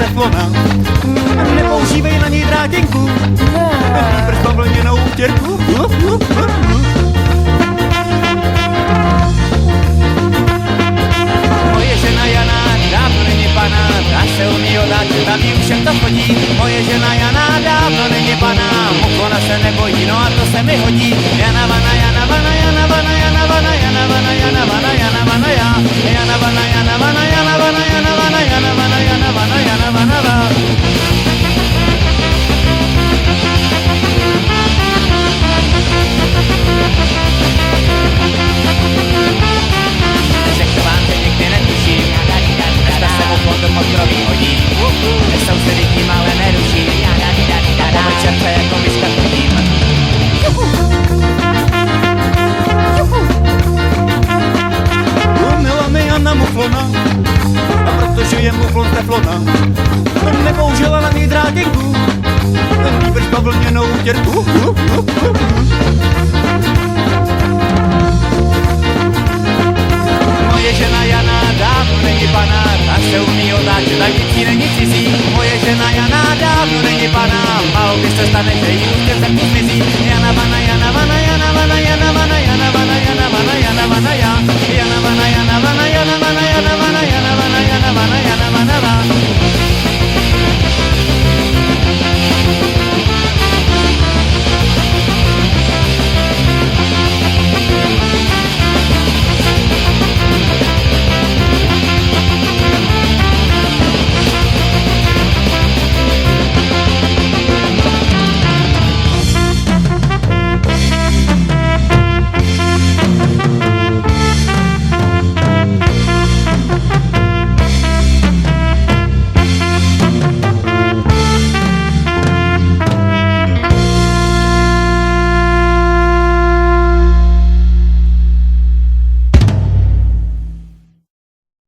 teflona. Nepoužívej na něj drátinku, výbrž bavlněnou utěrku. Moje žena Jana dávno není pana, ta se umí odáčet a ví, všem to chodí. Moje žena Jana dávno není pana, muklona se nebojí, no a to se mi hodí. Jana vana, Jana vana, Jana vana, Jana vana, Jana vana, Jana vana, Jana vana, já. Jana vana, Jana vana, Jana vana, Jana vana, Jana vana, Jana vana, Jana vana, vana. Neřekl vám, že nikdy netuším, zda se mu fond do podkroví hodí. Nesou se lidím, ale neruší, a po večerce jako myška chodím. Umila mi Jana muflona, a protože je muflon teflona, nepoužila na ní drátinku, výbrž bavlněnou utěrku. Moje žena Jana dávno není pana, ta se umí otáčet a nic jí není cizí. Moje žena Jana dávno není pana, málo kdy se stane, že jí ústěv tak zmizí. Jana vana, Jana vana, Jana vana, Jana vana, Jana vana, Jana vana, Jana vana, já.